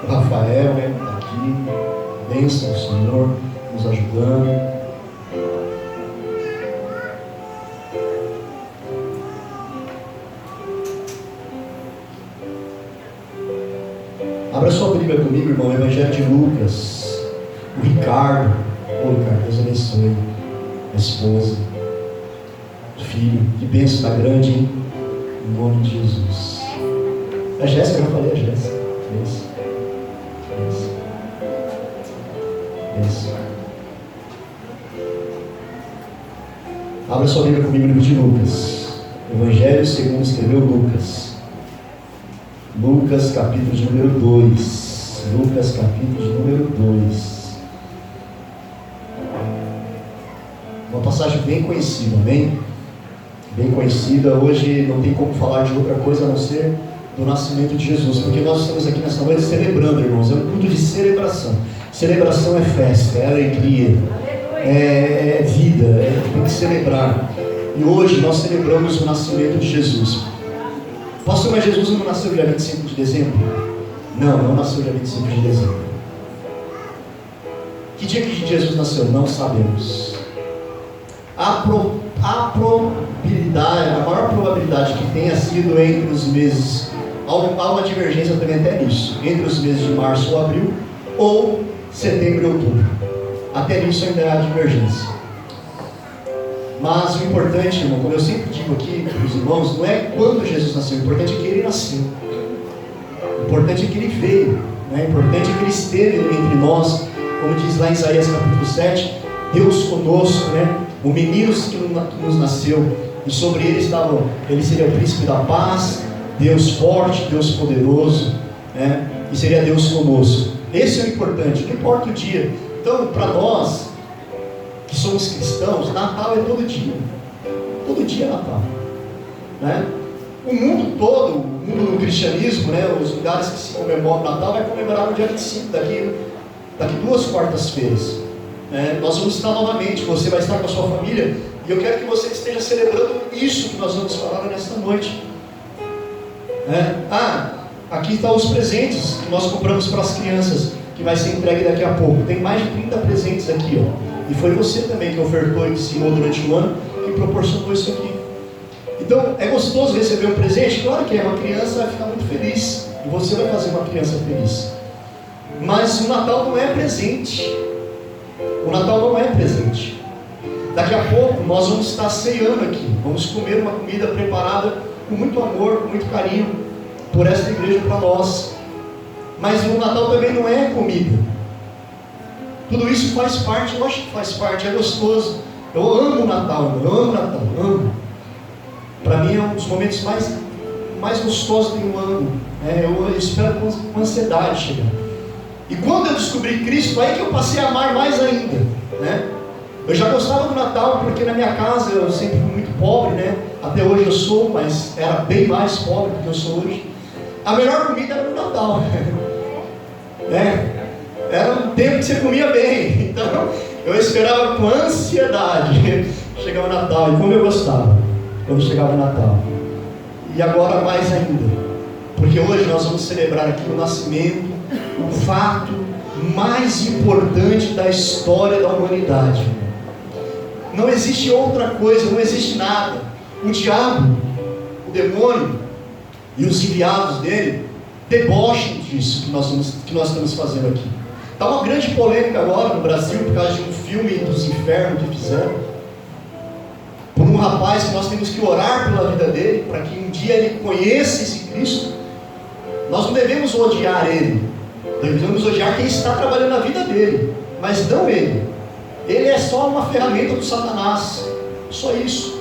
O Rafael, né, está aqui. Bênção, Senhor, nos ajudando. Abra sua Bíblia comigo, irmão, Evangelho de Lucas. O Ricardo. Ô, Ricardo, Deus abençoe. A esposa. O filho. Que bênção, tá grande, hein? Em nome de Jesus. A Jéssica, eu já falei, a Jéssica. Bênção. Bênção. Bênção. Abra sua Bíblia comigo no livro de Lucas. Evangelho segundo escreveu Lucas. Lucas capítulo de número 2. Lucas capítulo de número 2. Uma passagem bem conhecida, amém? Bem conhecida. Hoje não tem como falar de outra coisa a não ser do nascimento de Jesus, porque nós estamos aqui nessa noite celebrando, irmãos. É um culto de celebração. Celebração é festa, é alegria, é vida, tem que celebrar. E hoje nós celebramos o nascimento de Jesus. Pastor, mas Jesus não nasceu dia 25 de dezembro? Não nasceu dia 25 de dezembro. Que dia que Jesus nasceu? Não sabemos. A maior probabilidade que tenha sido entre os meses, há uma divergência também até nisso, entre os meses de março ou abril, ou setembro e outubro. Até nisso ainda há divergência. Mas o importante, irmão, como eu sempre digo aqui para os irmãos, não é quando Jesus nasceu, o importante é que ele nasceu. O importante é que ele veio, né? O importante é que ele esteve entre nós, como diz lá em Isaías capítulo 7, Deus conosco, né? O menino que nos nasceu, e sobre ele ele seria o príncipe da paz, Deus forte, Deus poderoso, né? E seria Deus conosco. Esse é o importante, não importa o dia. Então, para nós que somos cristãos, Natal é todo dia. Todo dia é Natal, né? O mundo todo, o mundo do cristianismo, né? Os lugares que se comemoram o Natal vai comemorar no dia 25, daqui 2 quartas-feiras. Nós vamos estar novamente, você vai estar com a sua família, e eu quero que você esteja celebrando isso que nós vamos falar nesta noite. Aqui estão os presentes que nós compramos para as crianças, que vai ser entregue daqui a pouco. Tem mais de 30 presentes aqui, ó. E foi você também que ofertou e ensinou durante o ano, que proporcionou isso aqui. Então, é gostoso receber um presente? Claro que é, uma criança vai ficar muito feliz, e você vai fazer uma criança feliz. Mas o Natal não é presente. O Natal não é presente. Daqui a pouco nós vamos estar ceando aqui. Vamos comer uma comida preparada com muito amor, com muito carinho, por esta igreja para nós. Mas o Natal também não é comida. Tudo isso faz parte, eu acho que faz parte, é gostoso. Eu amo o Natal, amo. Para mim é um dos momentos mais gostosos do ano. Eu espero com ansiedade chegar. E quando eu descobri Cristo, aí que eu passei a amar mais ainda, né? Eu já gostava do Natal, porque na minha casa eu sempre fui muito pobre, né? Até hoje eu sou, mas era bem mais pobre do que eu sou hoje. A melhor comida era no Natal, né? Era um tempo que você comia bem, então eu esperava com ansiedade chegar o Natal, e como eu gostava quando chegava o Natal. E agora mais ainda, porque hoje nós vamos celebrar aqui o nascimento, o fato mais importante da história da humanidade. Não existe outra coisa, não existe nada. O diabo, o demônio e os enviados dele debocham disso que nós estamos fazendo aqui. Está uma grande polêmica agora no Brasil por causa de um filme dos infernos que fizeram, por um rapaz que nós temos que orar pela vida dele, para que um dia ele conheça esse Cristo. Nós não devemos odiar ele, devemos odiar quem está trabalhando a vida dele, mas não ele. Ele é só uma ferramenta do Satanás, só isso.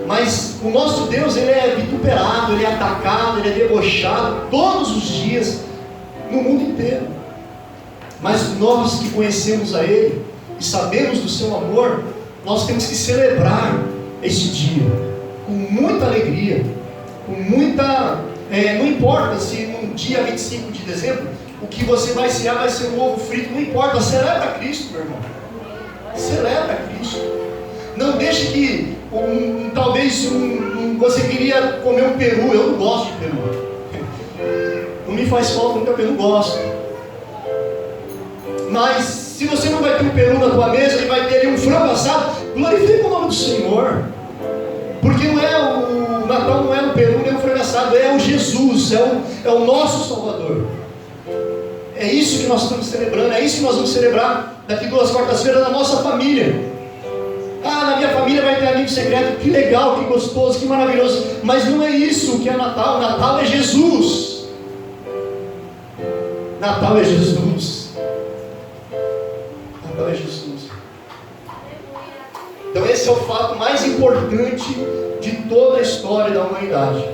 Mas o nosso Deus, ele é vituperado, ele é atacado, ele é debochado todos os dias no mundo inteiro. Mas nós que conhecemos a Ele e sabemos do seu amor, nós temos que celebrar este dia com muita alegria, com muita... não importa se no dia 25 de dezembro o que você vai cear vai ser um ovo frito, não importa, celebra Cristo, meu irmão. Celebra Cristo. Não deixe que talvez você queria comer um peru. Eu não gosto de peru. Não me me faz falta um peru, eu não gosto. Mas se você não vai ter um peru na tua mesa e vai ter ali um frango assado, glorifica o nome do Senhor. Porque não é o Natal, não é o peru nem o frango assado, é o Jesus, é o nosso Salvador. É isso que nós estamos celebrando, é isso que nós vamos celebrar daqui 2 quartas-feiras na nossa família. Na minha família vai ter amigo secreto, que legal, que gostoso, que maravilhoso. Mas não é isso que é Natal. Natal é Jesus. Natal é Jesus. Natal é Jesus. Então esse é o fato mais importante de toda a história da humanidade.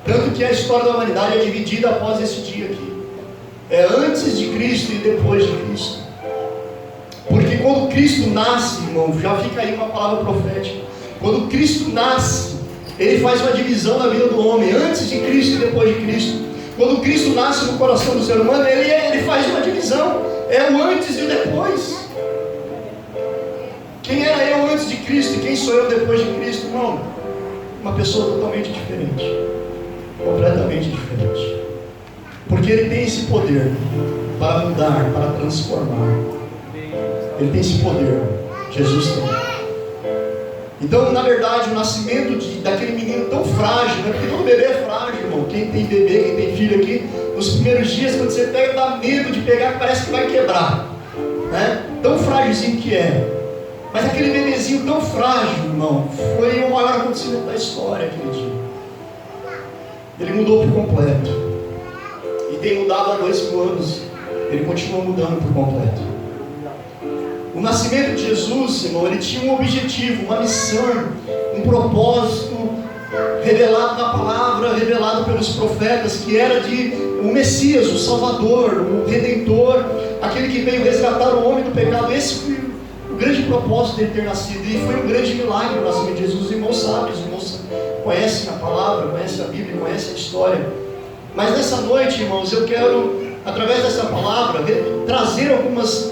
Tanto que a história da humanidade é dividida após esse dia aqui. É antes de Cristo e depois de Cristo. Porque quando Cristo nasce, irmão, já fica aí uma palavra profética. Quando Cristo nasce, Ele faz uma divisão na vida do homem, antes de Cristo e depois de Cristo. Quando Cristo nasce no coração do ser humano, Ele faz uma divisão. É o antes e o depois. Quem era eu antes de Cristo e quem sou eu depois de Cristo, irmão? Uma pessoa totalmente diferente. Completamente diferente. Porque Ele tem esse poder para mudar, para transformar. Ele tem esse poder. Jesus tem. Então, na verdade, o nascimento daquele menino tão frágil, né? Porque todo bebê é frágil, irmão. Quem tem bebê, quem tem filho aqui, nos primeiros dias, quando você pega, dá medo de pegar, parece que vai quebrar, né? Tão frágilzinho que é. Mas aquele bebezinho tão frágil, irmão, foi o maior acontecimento da história aquele dia. Ele mudou por completo. E tem mudado há 2000 anos. Ele continua mudando por completo. O nascimento de Jesus, irmão, ele tinha um objetivo, uma missão, um propósito revelado na palavra, revelado pelos profetas, que era de o Messias, o Salvador, o Redentor, aquele que veio resgatar o homem do pecado. Esse foi o grande propósito dele ter nascido, e foi um grande milagre o nascimento de Jesus. Os irmãos sabem, os irmãos conhecem a palavra, conhecem a Bíblia, conhecem a história. Mas nessa noite, irmãos, eu quero, através dessa palavra, trazer algumas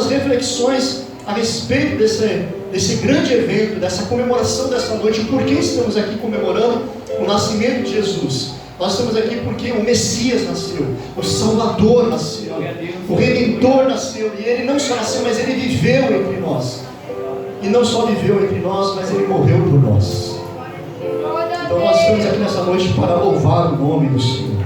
reflexões a respeito desse grande evento, dessa comemoração dessa noite. Por que estamos aqui comemorando o nascimento de Jesus? Nós estamos aqui porque o Messias nasceu, o Salvador nasceu, o Redentor nasceu, e Ele não só nasceu, mas Ele viveu entre nós. E não só viveu entre nós, mas Ele morreu por nós. Então nós estamos aqui nessa noite para louvar o nome do Senhor.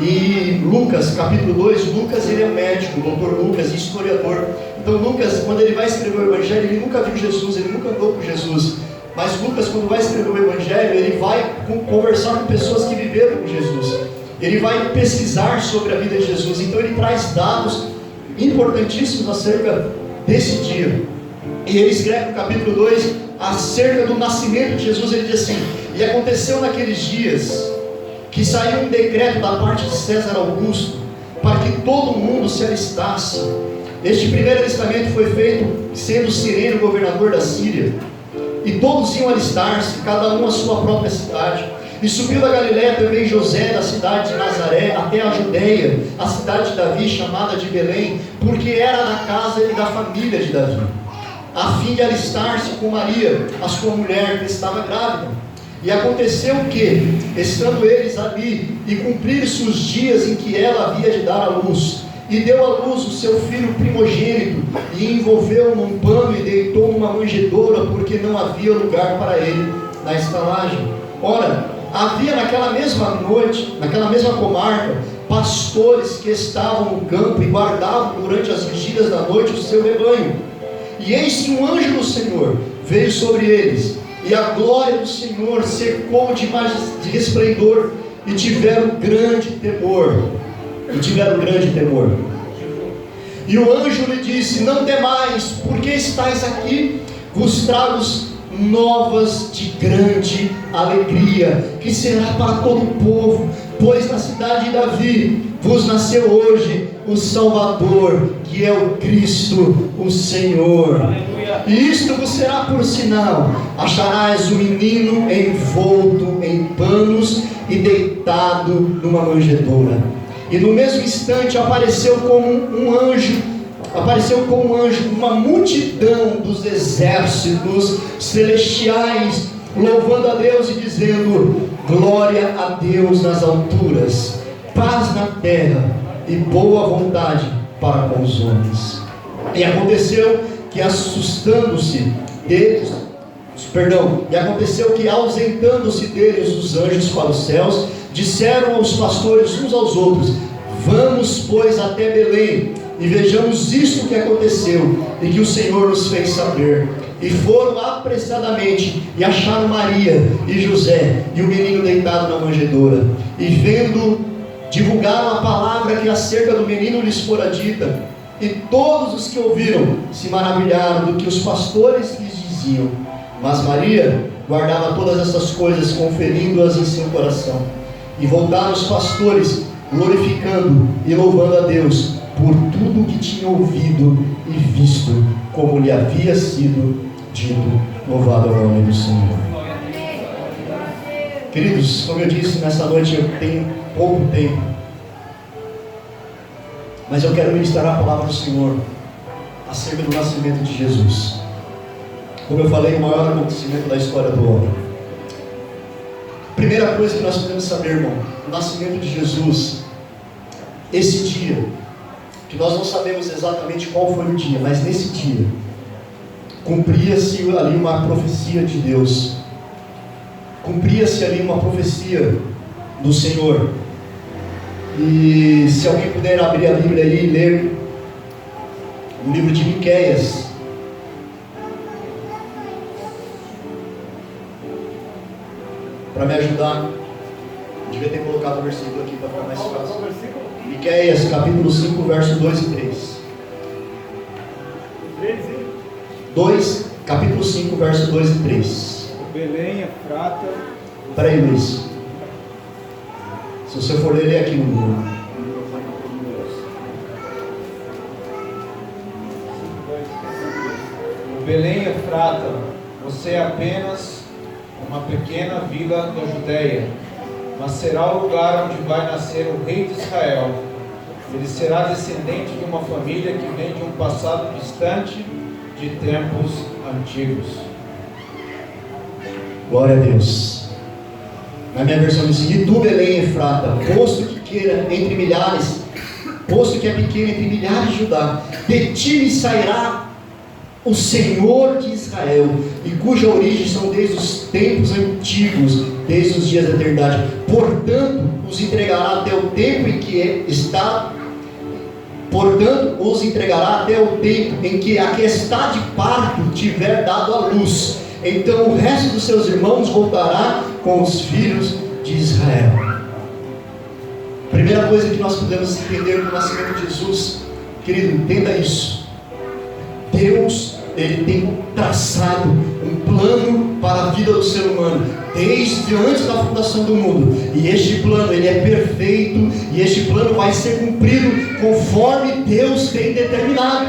E Lucas, capítulo 2, Lucas ele é médico, o doutor Lucas, historiador. Então Lucas, quando ele vai escrever o Evangelho, ele nunca viu Jesus, ele nunca andou com Jesus. Mas Lucas, quando vai escrever o Evangelho, ele vai conversar com pessoas que viveram com Jesus. Ele vai pesquisar sobre a vida de Jesus. Então ele traz dados importantíssimos acerca desse dia. E ele escreve no capítulo 2, acerca do nascimento de Jesus. Ele diz assim: e aconteceu naqueles dias que saiu um decreto da parte de César Augusto, para que todo mundo se alistasse. Este primeiro alistamento foi feito sendo Cirene o governador da Síria, e todos iam alistar-se, cada um à sua própria cidade. E subiu da Galiléia também José, da cidade de Nazaré, até a Judeia, a cidade de Davi, chamada de Belém, porque era da casa e da família de Davi, a fim de alistar-se com Maria, a sua mulher, que estava grávida. E aconteceu que, estando eles ali, e cumpriram-se os dias em que ela havia de dar à luz, e deu à luz o seu filho primogênito, e envolveu-o num pano e deitou numa manjedoura, porque não havia lugar para ele na estalagem. Ora, havia naquela mesma noite, naquela mesma comarca, pastores que estavam no campo e guardavam durante as vigílias da noite o seu rebanho. E eis que um anjo do Senhor veio sobre eles, e a glória do Senhor cercou de resplendor, e tiveram grande temor. E o anjo lhe disse: não temais, porque estáis aqui, vos trago novas de grande alegria, que será para todo o povo, pois na cidade de Davi vos nasceu hoje o Salvador, que é o Cristo, o Senhor. E isto vos será por sinal: acharás o menino envolto em panos e deitado numa manjedoura. E no mesmo instante apareceu como um anjo uma multidão dos exércitos celestiais, louvando a Deus e dizendo: glória a Deus nas alturas, paz na terra e boa vontade para com os homens. E aconteceu que ausentando-se deles os anjos para os céus, disseram aos pastores uns aos outros: vamos, pois, até Belém, e vejamos isto que aconteceu, e que o Senhor nos fez saber. E foram apressadamente, e acharam Maria e José, e o menino deitado na manjedoura. E vendo, divulgaram a palavra que acerca do menino lhes fora dita. E todos os que ouviram se maravilharam do que os pastores lhes diziam. Mas Maria guardava todas essas coisas, conferindo-as em seu coração. E voltaram os pastores, glorificando e louvando a Deus por tudo o que tinham ouvido e visto, como lhe havia sido dito. Louvado é o nome do Senhor. Queridos, como eu disse, nessa noite eu tenho pouco tempo, mas eu quero ministrar a palavra do Senhor acerca do nascimento de Jesus. Como eu falei, o maior acontecimento da história do homem. Primeira coisa que nós podemos saber, irmão, o nascimento de Jesus, esse dia, que nós não sabemos exatamente qual foi o dia, mas nesse dia, cumpria-se ali uma profecia de Deus, cumpria-se ali uma profecia do Senhor. E se alguém puder abrir a Bíblia aí e ler o livro de Miqueias, para me ajudar, devia ter colocado o versículo aqui para ficar mais fácil. Miqueias, capítulo 5, verso 2 e 3. Capítulo 5, verso 2 e 3. Belém, Efrata. Peraí, Luiz. Se você for ler, é aqui no livro. Belém, Efrata, você é apenas uma pequena vila da Judéia, mas será o lugar onde vai nascer o rei de Israel. Ele será descendente de uma família que vem de um passado distante, de tempos antigos. Glória a Deus. Na minha versão diz: e tu, Belém, Efrata, posto que queira entre milhares, posto que é pequeno entre milhares de Judá, de ti me sairá o Senhor de Israel, e cuja origem são desde os tempos antigos, desde os dias da eternidade. Portanto, os entregará até o tempo em que está. Portanto, os entregará até o tempo em que a que está de parto tiver dado a luz. Então o resto dos seus irmãos voltará com os filhos de Israel. Primeira coisa que nós podemos entender do nascimento de Jesus, querido, entenda isso. Deus, Ele tem traçado um plano para a vida do ser humano, desde antes da fundação do mundo. E este plano, ele é perfeito, e este plano vai ser cumprido conforme Deus tem determinado.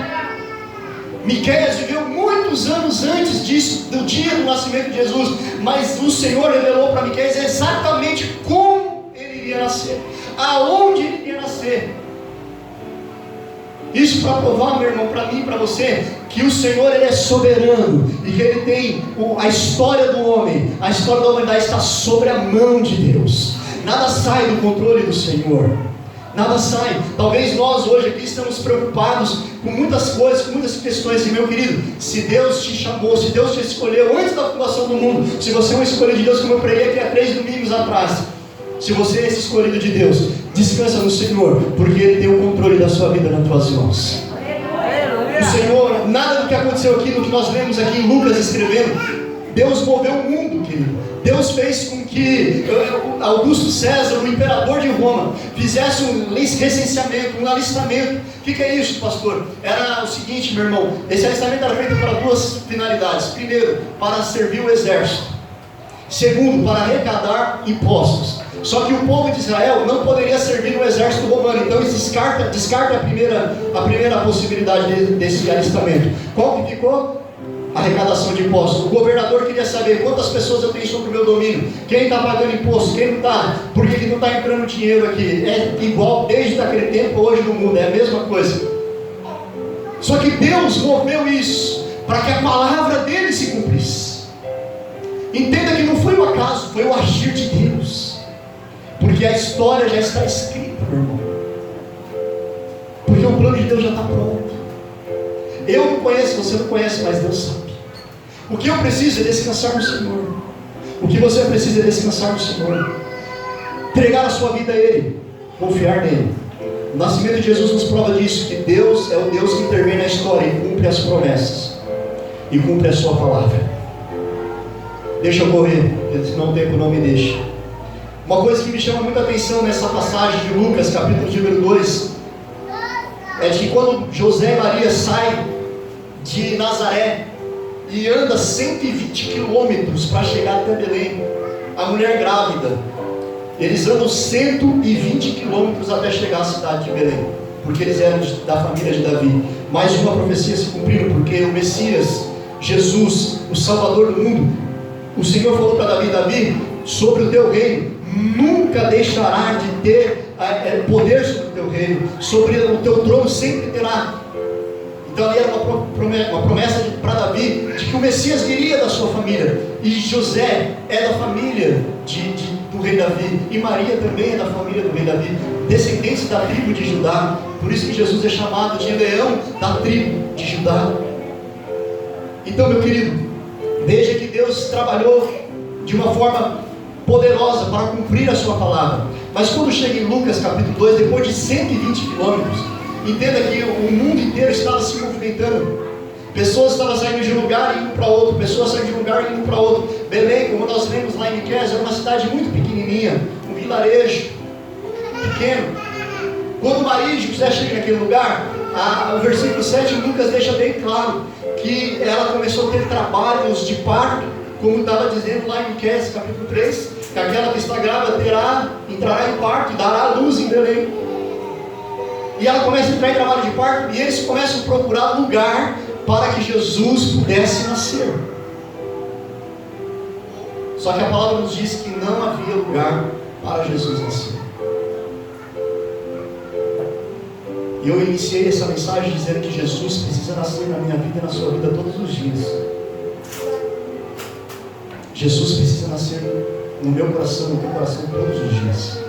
Miqueias viveu muitos anos antes disso, do dia do nascimento de Jesus, mas o Senhor revelou para Miqueias exatamente como ele iria nascer, aonde ele iria nascer. Isso para provar, meu irmão, para mim e para você, que o Senhor, Ele é soberano, e que Ele tem a história do homem, a história da humanidade está sobre a mão de Deus. Nada sai do controle do Senhor, nada sai. Talvez nós hoje aqui estamos preocupados com muitas coisas, com muitas questões. E meu querido, se Deus te chamou, se Deus te escolheu antes da fundação do mundo, se você é um escolhido de Deus, como eu preguei aqui há 3 domingos atrás, se você é esse escolhido de Deus, descansa no Senhor, porque Ele tem o controle da sua vida nas tuas mãos. O Senhor, nada do que aconteceu aqui, no que nós lemos aqui em Lucas escrevendo, Deus moveu o mundo, querido. Deus fez com que Augusto César, o imperador de Roma, fizesse um recenseamento, um alistamento. O que é isso, pastor? Era o seguinte, meu irmão, esse alistamento era feito para 2 finalidades. Primeiro, para servir o exército. Segundo, para arrecadar impostos. Só que o povo de Israel não poderia servir no exército romano, então eles descarta a primeira possibilidade desse alistamento. Qual que ficou? Arrecadação de impostos. O governador queria saber quantas pessoas eu tenho sobre o meu domínio, quem está pagando imposto, quem não está, por que não está entrando dinheiro aqui. É igual desde aquele tempo, hoje no mundo, é a mesma coisa. Só que Deus moveu isso para que a palavra dele se cumprisse. Entenda que não foi o acaso, foi o agir de Deus. Porque a história já está escrita, meu irmão. Porque o plano de Deus já está pronto. Eu não conheço, você não conhece, mas Deus sabe. O que eu preciso é descansar no Senhor. O que você precisa é descansar no Senhor. Entregar a sua vida a Ele. Confiar nele. O nascimento de Jesus nos prova disso, que Deus é o Deus que intervém na história e cumpre as promessas. E cumpre a sua palavra. Deixa eu correr, senão o tempo não me deixa. Uma coisa que me chama muita atenção nessa passagem de Lucas, capítulo número 2, é de que quando José e Maria saem de Nazaré e anda 120 quilômetros para chegar até Belém, a mulher grávida, eles andam 120 quilômetros até chegar à cidade de Belém, porque eles eram da família de Davi. Mais uma profecia se cumpriu, porque o Messias, Jesus, o Salvador do mundo, o Senhor falou para Davi, sobre o teu reino nunca deixará de ter poder sobre o teu reino, sobre o teu trono sempre terá. Então ali era uma promessa para Davi, de que o Messias viria da sua família, e José é da família do rei Davi, e Maria também é da família do rei Davi, descendentes da tribo de Judá. Por isso que Jesus é chamado de leão da tribo de Judá. Então, meu querido, veja que Deus trabalhou de uma forma poderosa para cumprir a sua palavra. Mas quando chega em Lucas capítulo 2, depois de 120 quilômetros, entenda que o mundo inteiro estava se movimentando. Pessoas estavam saindo de um lugar e indo para outro, pessoas saindo de um lugar e indo para outro. Belém, como nós lemos lá em Miqueias, era uma cidade muito pequenininha, um vilarejo pequeno. Quando Maria e José chegam naquele lugar, o versículo 7 de Lucas deixa bem claro que ela começou a ter trabalhos de parto, como estava dizendo lá em Miqueias capítulo 3, que aquela que está grávida entrará em parto e dará a luz em Belém. E ela começa a entrar em trabalho de parto, e eles começam a procurar lugar para que Jesus pudesse nascer. Só que a palavra nos diz que não havia lugar para Jesus nascer. E eu iniciei essa mensagem dizendo que Jesus precisa nascer na minha vida e na sua vida todos os dias. Jesus precisa nascer no meu coração, no teu coração todos os dias.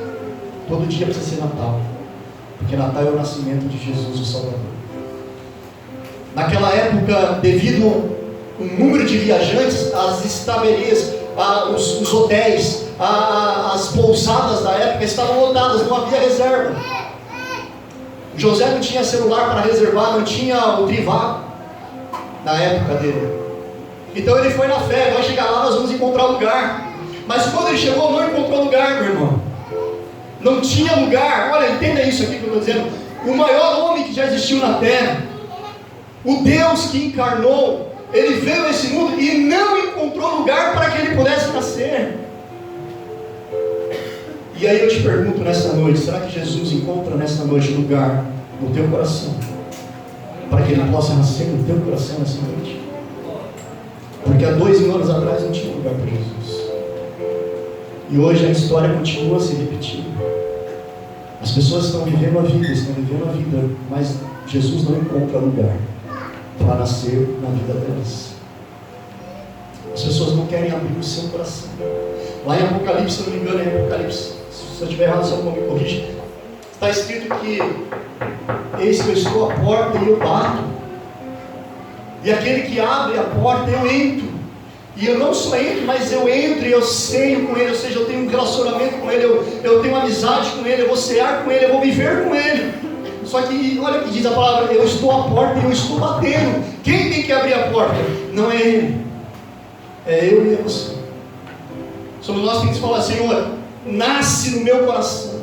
Todo dia precisa ser Natal, porque Natal é o nascimento de Jesus, o Salvador. Naquela época, devido ao número de viajantes, as estadarias, os hotéis, as pousadas da época estavam lotadas, não havia reserva. José não tinha celular para reservar, não tinha o Trivago na época dele. Então ele foi na fé, vai chegar lá, nós vamos encontrar lugar. Mas quando ele chegou, não encontrou lugar, meu irmão. Não tinha lugar. Olha, entenda isso aqui que eu estou dizendo. O maior homem que já existiu na terra, o Deus que encarnou, ele veio a esse mundo e não encontrou lugar para que ele pudesse nascer. E aí eu te pergunto nessa noite, será que Jesus encontra nessa noite lugar no teu coração, para que ele possa nascer no teu coração nessa noite? Porque há 2000 anos atrás não tinha lugar para Jesus, e hoje a história continua se repetindo. As pessoas estão vivendo a vida, mas Jesus não encontra lugar para nascer na vida delas. As pessoas não querem abrir o seu coração. Lá em Apocalipse, se eu não me engano, em Apocalipse, se eu estiver errado, só não me corrija, está escrito que eis que eu estou à porta e eu bato, e aquele que abre a porta eu entro, e eu não só entro, mas eu entro e eu ceio com ele, ou seja, eu tenho um relacionamento com ele, eu tenho amizade com ele, eu vou cear com ele, eu vou viver com ele. Só que olha o que diz a palavra: eu estou à porta e eu estou batendo. Quem tem que abrir a porta? Não é ele, é eu e é você. Somos nós que temos que falar: Senhor, nasce no meu coração,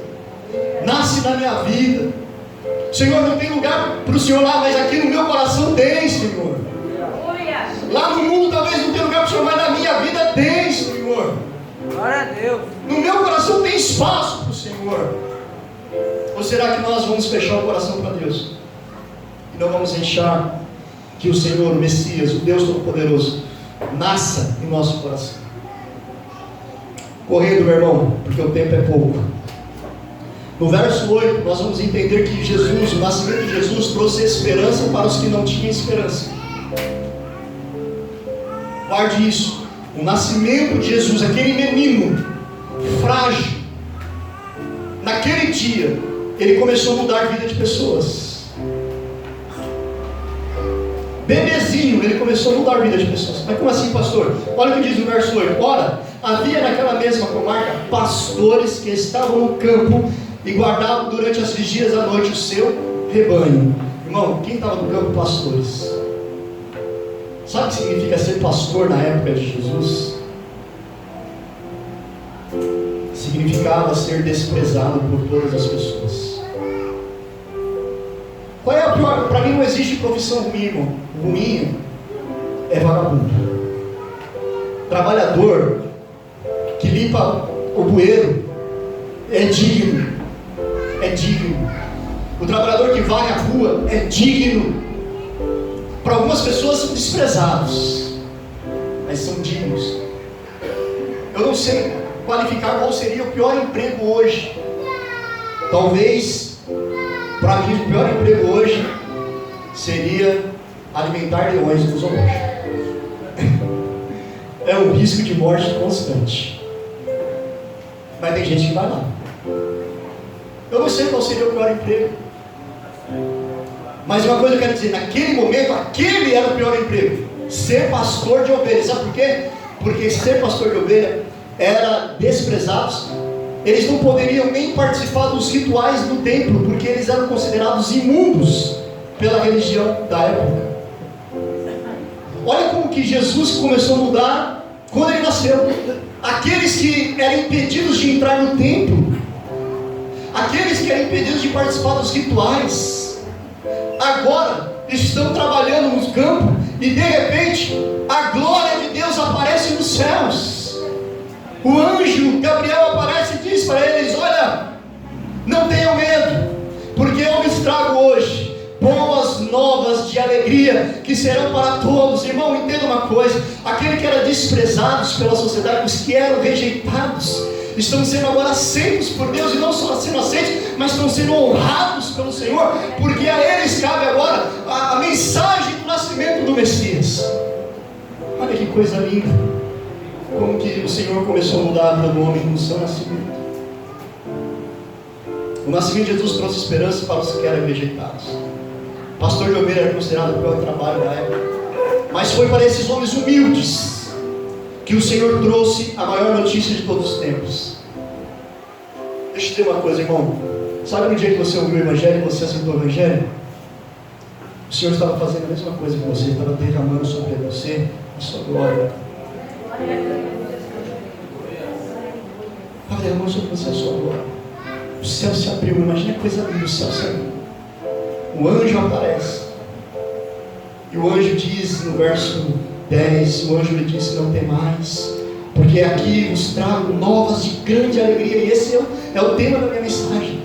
nasce na minha vida. Senhor, não tem lugar para o Senhor lá, mas aqui no meu coração tem, Senhor. Lá no mundo talvez não tenha lugar para o Senhor, mas na minha vida tem, Senhor. Glória a Deus. No meu coração tem espaço para o Senhor. Ou será que nós vamos fechar o coração para Deus e não vamos deixar que o Senhor, o Messias, o Deus Todo-Poderoso, nasça em nosso coração? Correndo, meu irmão, porque o tempo é pouco. No verso 8, nós vamos entender que Jesus, o nascimento de Jesus, trouxe esperança para os que não tinham esperança. Guarde isso. O nascimento de Jesus, aquele menino frágil, naquele dia, ele começou a mudar a vida de pessoas. Bebezinho, ele começou a mudar a vida de pessoas. Mas como assim, pastor? Olha o que diz no verso 8. Ora, havia naquela mesma comarca pastores que estavam no campo e guardavam durante as vigílias da noite o seu rebanho. Irmão, quem estava no campo? Pastores. Sabe o que significa ser pastor na época de Jesus? Significava ser desprezado por todas as pessoas. Qual é a pior? Para mim não existe profissão ruim, irmão. Ruim é vagabundo. Trabalhador que limpa o bueiro é digno. É digno. O trabalhador que varre a rua é digno. Para algumas pessoas são desprezados, mas são dignos. Eu não sei qualificar qual seria o pior emprego hoje. Talvez, para mim, o pior emprego hoje seria alimentar leões no zoológico. É um risco de morte constante. Mas tem gente que vai lá. Eu não sei qual seria o pior emprego. Mas uma coisa eu quero dizer, naquele momento, aquele era o pior emprego. Ser pastor de ovelhas. Sabe por quê? Porque ser pastor de ovelha era desprezados. Eles não poderiam nem participar dos rituais do templo, porque eles eram considerados imundos pela religião da época. Olha como que Jesus começou a mudar quando ele nasceu. Aqueles que eram impedidos de entrar no templo, aqueles que eram impedidos de participar dos rituais, agora estão trabalhando no campo e de repente a glória de Deus aparece nos céus. O anjo Gabriel aparece e diz para eles: olha, não tenham medo, porque eu lhes trago hoje boas novas de alegria, que serão para todos. Irmão, entenda uma coisa: aquele que era desprezados pela sociedade, os que eram rejeitados, estão sendo agora aceitos por Deus, e não só sendo aceitos, mas estão sendo honrados pelo Senhor, porque a eles cabe agora a mensagem do nascimento do Messias. Olha que coisa linda, como que o Senhor começou a mudar a vida do homem no seu nascimento. O nascimento de Jesus trouxe esperança para os que eram rejeitados. Pastor de ovelha era considerado o pior trabalho da época, mas foi para esses homens humildes que o Senhor trouxe a maior notícia de todos os tempos. Deixa eu te dizer uma coisa, irmão. Sabe no dia que você ouviu o Evangelho e você aceitou o Evangelho? O Senhor estava fazendo a mesma coisa que você, estava derramando sobre você a sua glória. Estava derramando sobre você a sua glória. O céu se abriu, imagina a coisa linda, o céu se abriu. O anjo aparece. E o anjo diz no verso 10, o anjo lhe disse: não temais, porque aqui vos trago novas de grande alegria. E esse é o tema da minha mensagem.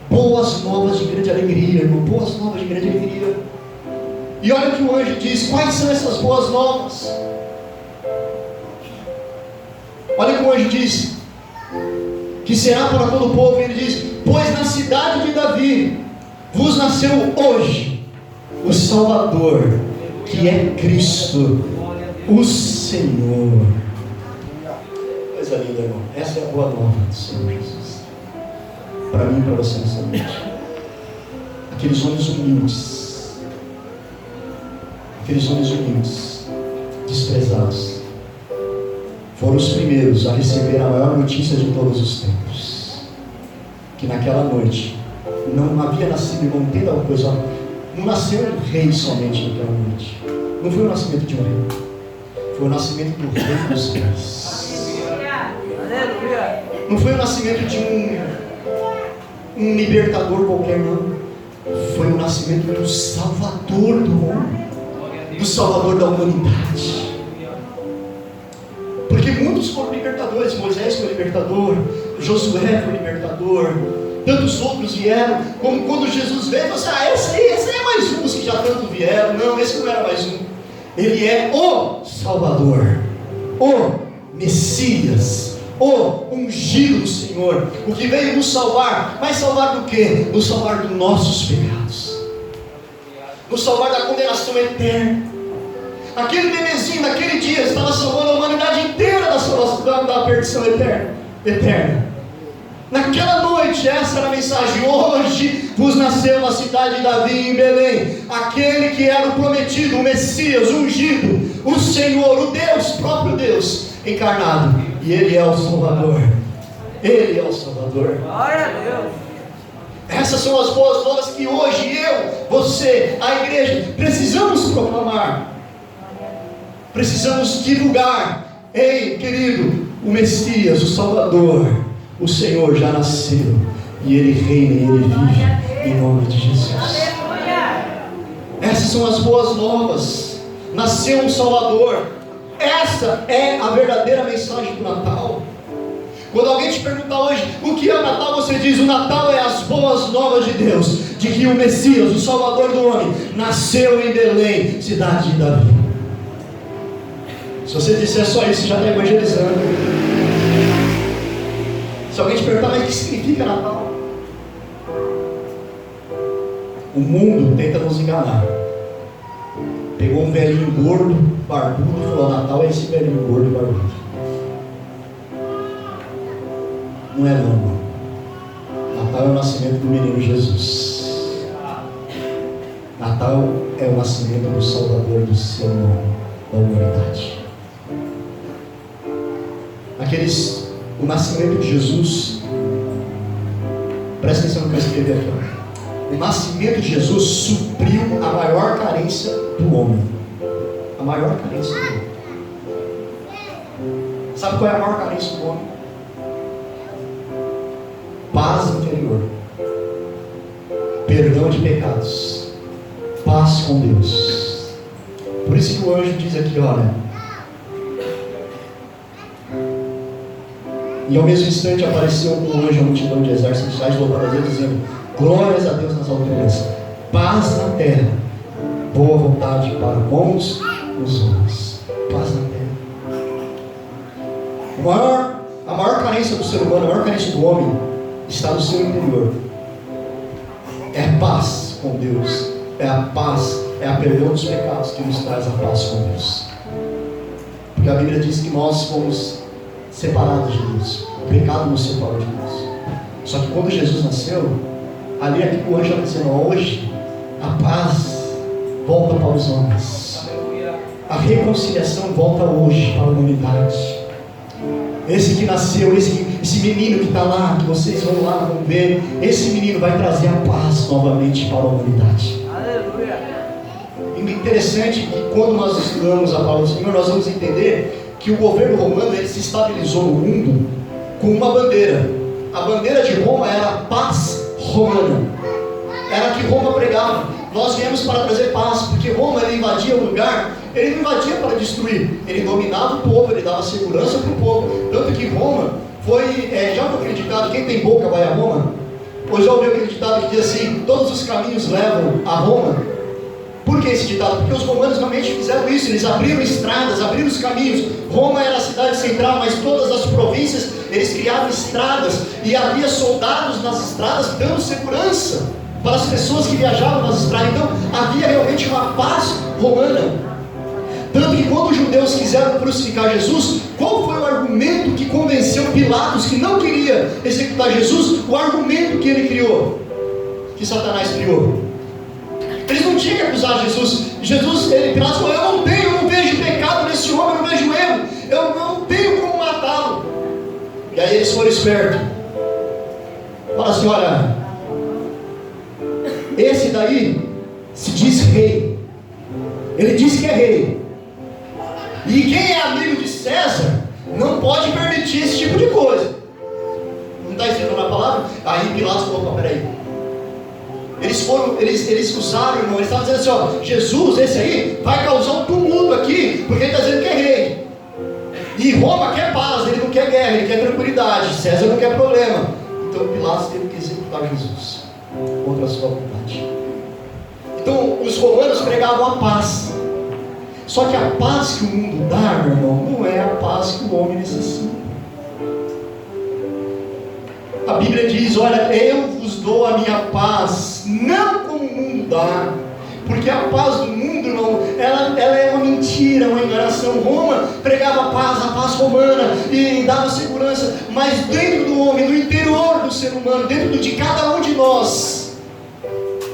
Boas novas de grande alegria, irmão. Boas novas de grande alegria. E olha o que o anjo diz. Quais são essas boas novas? Olha o que o anjo diz: que será para todo o povo. Ele diz: pois na cidade de Davi vos nasceu hoje o Salvador, que é Cristo, o Senhor. Coisa linda, irmão. Essa é a boa nova do Senhor Jesus, para mim e para você nessa noite. Aqueles homens humildes, desprezados, foram os primeiros a receber a maior notícia de todos os tempos. Que naquela noite não havia nascido, irmão, entenda uma coisa, não nasceu um rei somente naquela noite. Não foi o nascimento de um rei, foi o nascimento do Rei dos Reis. Não foi o nascimento de um libertador qualquer, não. Foi o nascimento do Salvador do homem, do Salvador da humanidade. Porque muitos foram libertadores. Moisés foi libertador, Josué foi libertador, tantos outros vieram. Como quando Jesus veio, você esse aí é mais um, os que já tanto vieram. Não, esse não era mais um. Ele é o Salvador, o Messias, o ungido do Senhor, o que veio nos salvar. Mas salvar do quê? Nos salvar dos nossos pecados, nos salvar da condenação eterna. Aquele bebezinho naquele dia estava salvando a humanidade inteira da perdição eterna. Naquela noite, essa era a mensagem: hoje vos nasceu na cidade de Davi, em Belém, aquele que era o prometido, o Messias, o ungido, o Senhor, o Deus, próprio Deus encarnado. E Ele é o Salvador. Ele é o Salvador. Glória a Deus. Essas são as boas novas que hoje eu, você, a igreja, precisamos proclamar. Precisamos divulgar. Ei, querido, o Messias, o Salvador, o Senhor já nasceu. E Ele reina e Ele vive, em nome de Jesus. Essas são as boas novas. Nasceu um Salvador. Essa é a verdadeira mensagem do Natal. Quando alguém te perguntar hoje o que é o Natal, você diz: o Natal é as boas novas de Deus, de que o Messias, o Salvador do homem, nasceu em Belém, cidade de Davi. Se você disser só isso, você já está evangelizando. Se alguém te perguntar: mas o que significa Natal? O mundo tenta nos enganar. Pegou um velhinho gordo, barbudo, e falou: Natal é esse velhinho gordo e barbudo. Não é não, irmão. Natal é o nascimento do menino Jesus. Natal é o nascimento do Salvador do ser humano, da humanidade. O nascimento de Jesus, presta atenção no que eu escrevi aqui. O nascimento de Jesus supriu a maior carência do homem. A maior carência do homem. Sabe qual é a maior carência do homem? Paz interior, perdão de pecados, paz com Deus. Por isso que o anjo diz aqui, olha: e ao mesmo instante apareceu um anjo, a multidão de exércitos louvando a Deus, dizendo: glórias a Deus nas alturas, paz na terra, boa vontade para com os homens. Paz na terra. A maior carência do ser humano, a maior carência do homem está no seu interior. É paz com Deus. É a paz, é a perdão dos pecados que nos traz a paz com Deus. Porque a Bíblia diz que nós fomos separados de Deus. O pecado nos separou de Deus. Só que quando Jesus nasceu, ali aqui o anjo está dizendo: hoje a paz volta para os homens. A reconciliação volta hoje para a humanidade. Esse que nasceu, esse menino que está lá, que vocês vão lá, vão ver, esse menino vai trazer a paz novamente para a humanidade. Aleluia. E interessante que quando nós estudamos a palavra do Senhor, nós vamos entender que o governo romano, ele se estabilizou no mundo com uma bandeira. A bandeira de Roma era a paz romana. Era a que Roma pregava. Nós viemos para trazer paz, porque Roma, ele invadia o lugar. Ele não invadia para destruir, ele dominava o povo, ele dava segurança para o povo. Tanto que Roma foi, já ouviu aquele ditado: quem tem boca vai a Roma? Ou já ouviu aquele ditado que diz assim: todos os caminhos levam a Roma? Por que esse ditado? Porque os romanos realmente fizeram isso, eles abriram estradas, abriram os caminhos. Roma era a cidade central, mas todas as províncias, eles criavam estradas, e havia soldados nas estradas dando segurança para as pessoas que viajavam nas estradas. Então havia realmente uma paz romana. Tanto que quando os judeus quiseram crucificar Jesus, qual foi o argumento que convenceu Pilatos, que não queria executar Jesus? O argumento que ele criou, que Satanás criou. Eles não tinham que acusar Jesus. Pilatos falou: eu não vejo pecado nesse homem, eu não vejo erro, eu não tenho como matá-lo. E aí eles foram espertos. Fala assim: olha, esse daí se diz rei, ele diz que é rei. E quem é amigo de César não pode permitir esse tipo de coisa. Não está escrito na palavra? Aí Pilatos falou: peraí. Eles usaram, irmão, eles estavam dizendo assim: ó, Jesus, esse aí, vai causar um tumulto aqui, porque ele está dizendo que é rei. E Roma quer paz, ele não quer guerra, ele quer tranquilidade. César não quer problema. Então Pilatos teve que executar Jesus contra a sua vontade. Então os romanos pregavam a paz. Só que a paz que o mundo dá, meu irmão, não é a paz que o homem necessita. A Bíblia diz: olha, eu vos dou a minha paz, não como o mundo dá. Porque a paz do mundo, irmão, ela é uma mentira. mentira, uma enganação. Roma pregava a paz romana e dava segurança, mas dentro do homem, no interior do ser humano, dentro de cada um de nós,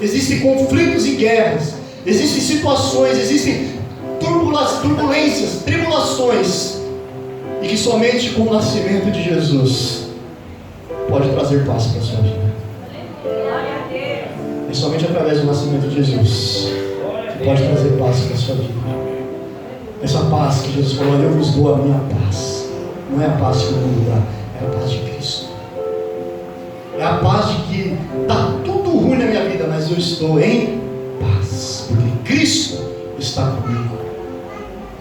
existem conflitos e guerras, existem situações, existem turbulências, tribulações, e que somente com o nascimento de Jesus pode trazer paz para a sua vida. É somente através do nascimento de Jesus que pode trazer paz para a sua vida. Essa paz que Jesus falou: eu vos dou a minha paz. Não é a paz que o mundo dá, é a paz de Cristo. É a paz de que está tudo ruim na minha vida, mas eu estou em paz, porque Cristo está comigo.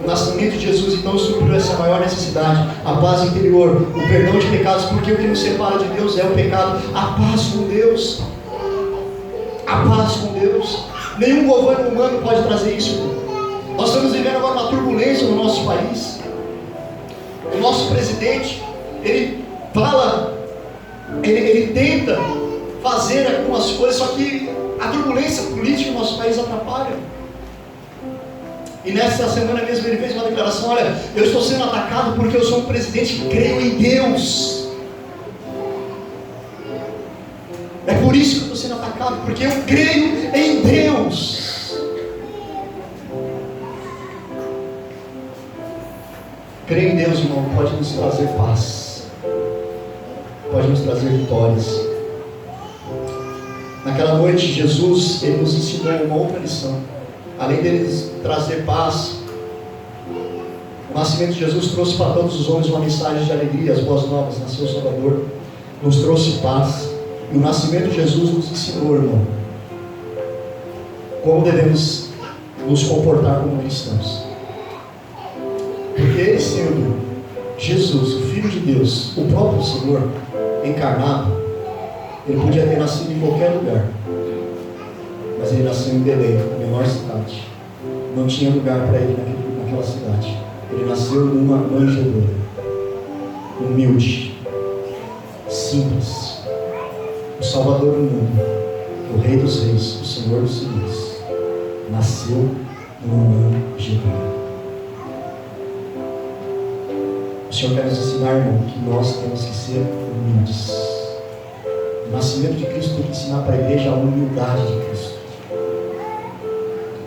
O nascimento de Jesus então supriu essa maior necessidade, a paz interior, o perdão de pecados, porque o que nos separa de Deus é o pecado. A paz com Deus, a paz com Deus. Nenhum governo humano pode trazer isso. Nós estamos vivendo agora uma turbulência no nosso país. O nosso presidente, ele fala, ele tenta fazer algumas coisas, só que a turbulência política no nosso país atrapalha. E nessa semana mesmo ele fez uma declaração: olha, eu estou sendo atacado porque eu sou um presidente que creio em Deus. É por isso que eu estou sendo atacado, porque eu creio em Deus. Crer em Deus, irmão, pode nos trazer paz, pode nos trazer vitórias. Naquela noite, Jesus, ele nos ensinou uma outra lição. Além deles trazer paz, o nascimento de Jesus trouxe para todos os homens uma mensagem de alegria, as boas novas. Nasceu o Salvador, nos trouxe paz. E o nascimento de Jesus nos ensinou, irmão, como devemos nos comportar como cristãos. Porque ele, sendo Jesus, o Filho de Deus, o próprio Senhor encarnado, ele podia ter nascido em qualquer lugar, mas ele nasceu em Belém, a menor cidade. Não tinha lugar para ele naquela cidade. Ele nasceu numa manjedoura, humilde, simples. O Salvador do mundo, o Rei dos Reis, o Senhor dos Senhores, nasceu numa manjedoura. O Senhor quer nos ensinar, irmão, que nós temos que ser humildes. O nascimento de Cristo tem que ensinar para a igreja a humildade de Cristo.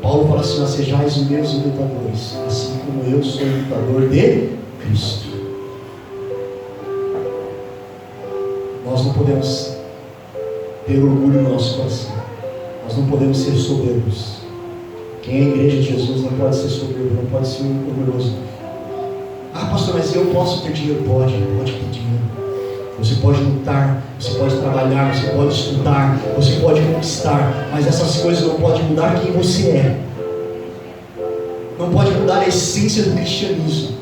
Paulo fala assim: sejais os meus imitadores, assim como eu sou imitador de Cristo. Nós não podemos ter orgulho no nosso coração. Nós não podemos ser soberbos. Quem é a igreja de Jesus não pode ser soberbo, não pode ser orgulhoso. Ah, pastor, mas eu posso ter dinheiro? Pode ter dinheiro. Você pode lutar, você pode trabalhar, você pode estudar, você pode conquistar, mas essas coisas não podem mudar quem você é. Não pode mudar a essência do cristianismo.